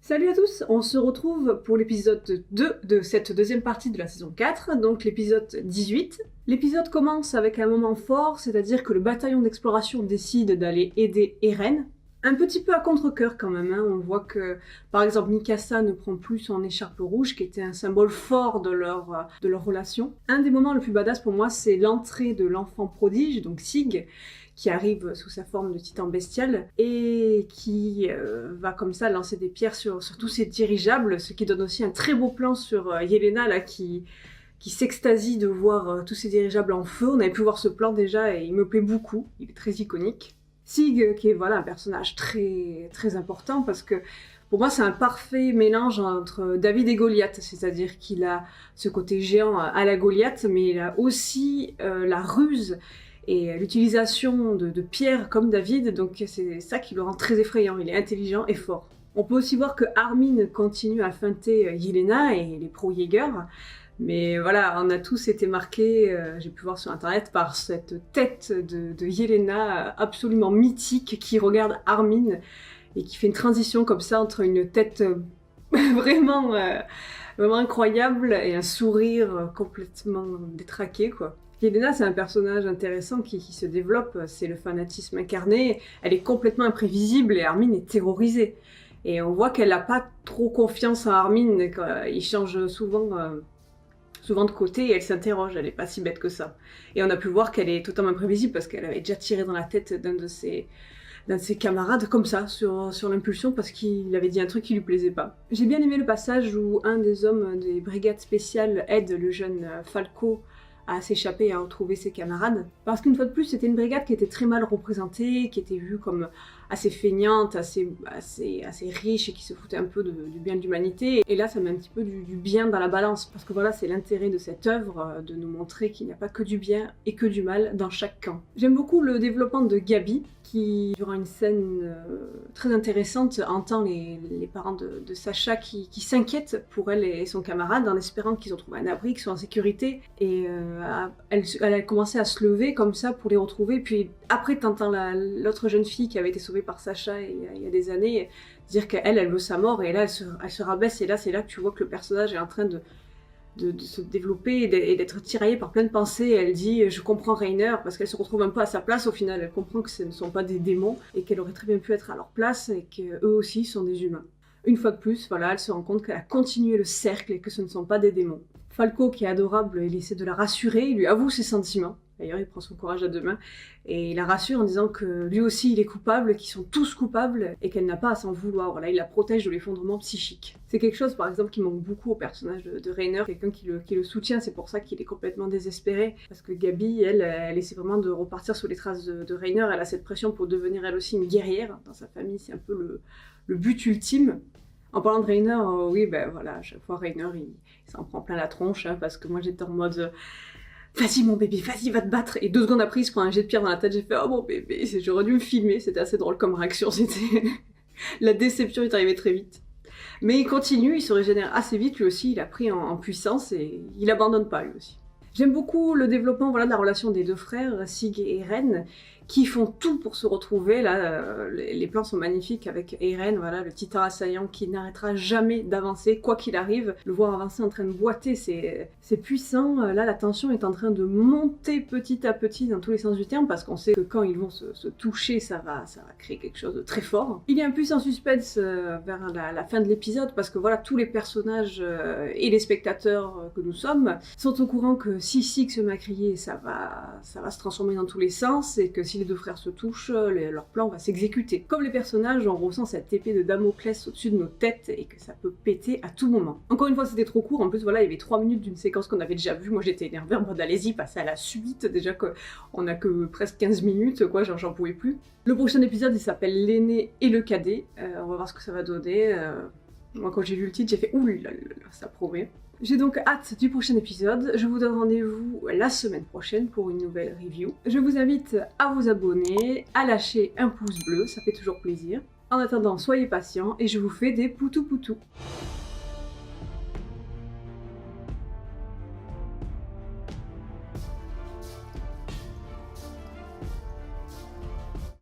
Salut à tous, on se retrouve pour l'épisode 2 de cette deuxième partie de la saison 4, donc l'épisode 18. L'épisode commence avec un moment fort, c'est-à-dire que le bataillon d'exploration décide d'aller aider Eren. Un petit peu à contre-cœur quand même, hein. On voit que par exemple Mikasa ne prend plus son écharpe rouge qui était un symbole fort de leur relation. Un des moments le plus badass pour moi c'est l'entrée de l'enfant prodige, donc Sig, qui arrive sous sa forme de titan bestial et qui va comme ça lancer des pierres sur tous ces dirigeables, ce qui donne aussi un très beau plan sur Yelena là qui s'extasie de voir tous ces dirigeables en feu. On avait pu voir ce plan déjà et il me plaît beaucoup, il est très iconique. Sig, qui est voilà, un personnage très, très important parce que pour moi c'est un parfait mélange entre David et Goliath, c'est-à-dire qu'il a ce côté géant à la Goliath, mais il a aussi la ruse et l'utilisation de pierres comme David, donc c'est ça qui le rend très effrayant, il est intelligent et fort. On peut aussi voir que Armin continue à feinter Yelena et les pro-Jäger, mais voilà, on a tous été marqués, j'ai pu voir sur internet, par cette tête de Yelena absolument mythique qui regarde Armin et qui fait une transition comme ça entre une tête vraiment incroyable et un sourire complètement détraqué, quoi. Yelena, c'est un personnage intéressant qui se développe, c'est le fanatisme incarné, elle est complètement imprévisible et Armin est terrorisé. Et on voit qu'elle n'a pas trop confiance en Armin, il change souvent de côté et elle s'interroge, elle est pas si bête que ça. Et on a pu voir qu'elle est totalement imprévisible parce qu'elle avait déjà tiré dans la tête d'un de ses camarades comme ça, sur l'impulsion, parce qu'il avait dit un truc qui lui plaisait pas. J'ai bien aimé le passage où un des hommes des brigades spéciales aide le jeune Falco à s'échapper et à retrouver ses camarades. Parce qu'une fois de plus, c'était une brigade qui était très mal représentée, qui était vue comme assez feignante, assez riche et qui se foutait un peu du bien de l'humanité. Et là, ça met un petit peu du bien dans la balance, parce que voilà, c'est l'intérêt de cette œuvre, de nous montrer qu'il n'y a pas que du bien et que du mal dans chaque camp. J'aime beaucoup le développement de Gabi, qui, durant une scène très intéressante, entend les parents de Sacha qui s'inquiètent pour elle et son camarade en espérant qu'ils ont trouvé un abri, qu'ils sont en sécurité. Et elle a commencé à se lever comme ça pour les retrouver. Puis après, t'entends l'autre jeune fille qui avait été sauvée par Sacha il y a des années dire qu'elle veut sa mort. Et là, elle se rabaisse. Et là, c'est là que tu vois que le personnage est en train de se développer et d'être tiraillée par plein de pensées. Elle dit « je comprends Reiner » parce qu'elle se retrouve un peu à sa place au final. Elle comprend que ce ne sont pas des démons et qu'elle aurait très bien pu être à leur place et qu'eux aussi sont des humains. Une fois de plus, voilà, elle se rend compte qu'elle a continué le cercle et que ce ne sont pas des démons. Falco, qui est adorable, il essaie de la rassurer, il lui avoue ses sentiments. D'ailleurs, il prend son courage à deux mains et il la rassure en disant que lui aussi il est coupable, qu'ils sont tous coupables et qu'elle n'a pas à s'en vouloir. Voilà, il la protège de l'effondrement psychique. C'est quelque chose, par exemple, qui manque beaucoup au personnage de Reiner, quelqu'un qui le soutient. C'est pour ça qu'il est complètement désespéré, parce que Gabi, elle essaie vraiment de repartir sur les traces de Reiner. Elle a cette pression pour devenir elle aussi une guerrière. Dans sa famille, c'est un peu le but ultime. En parlant de Reiner, oui, ben voilà, à chaque fois Reiner, il s'en prend plein la tronche, hein, parce que moi j'étais en mode vas-y mon bébé, vas-y va te battre, et 2 secondes après il se prend un jet de pierre dans la tête, j'ai fait oh mon bébé, j'aurais dû me filmer, c'était assez drôle comme réaction, c'était la déception est arrivée très vite. Mais il continue, il se régénère assez vite, lui aussi il a pris en puissance et il abandonne pas lui aussi. J'aime beaucoup le développement de la relation des deux frères, Sig et Eren, qui font tout pour se retrouver. Là, les plans sont magnifiques avec Eren, voilà, le titan assaillant qui n'arrêtera jamais d'avancer, quoi qu'il arrive. Le voir avancer en train de boiter, c'est puissant. Là, la tension est en train de monter petit à petit dans tous les sens du terme, parce qu'on sait que quand ils vont se toucher, ça va créer quelque chose de très fort. Il y a un puissant suspense vers la fin de l'épisode, parce que voilà, tous les personnages et les spectateurs que nous sommes sont au courant que si Sig se met à crier, ça va se transformer dans tous les sens, et que si les deux frères se touchent, leur plan va s'exécuter. Comme les personnages, on ressent cette épée de Damoclès au-dessus de nos têtes et que ça peut péter à tout moment. Encore une fois, c'était trop court. En plus, voilà, il y avait 3 minutes d'une séquence qu'on avait déjà vue. Moi, j'étais énervée en mode allez-y, passez à la suite. Déjà qu'on a que presque 15 minutes, quoi, j'en pouvais plus. Le prochain épisode, il s'appelle L'aîné et le cadet. On va voir ce que ça va donner. Moi, quand j'ai vu le titre, j'ai fait ouh là là, ça promet. J'ai donc hâte du prochain épisode. Je vous donne rendez-vous la semaine prochaine pour une nouvelle review. Je vous invite à vous abonner, à lâcher un pouce bleu, ça fait toujours plaisir. En attendant, soyez patients et je vous fais des poutous poutous.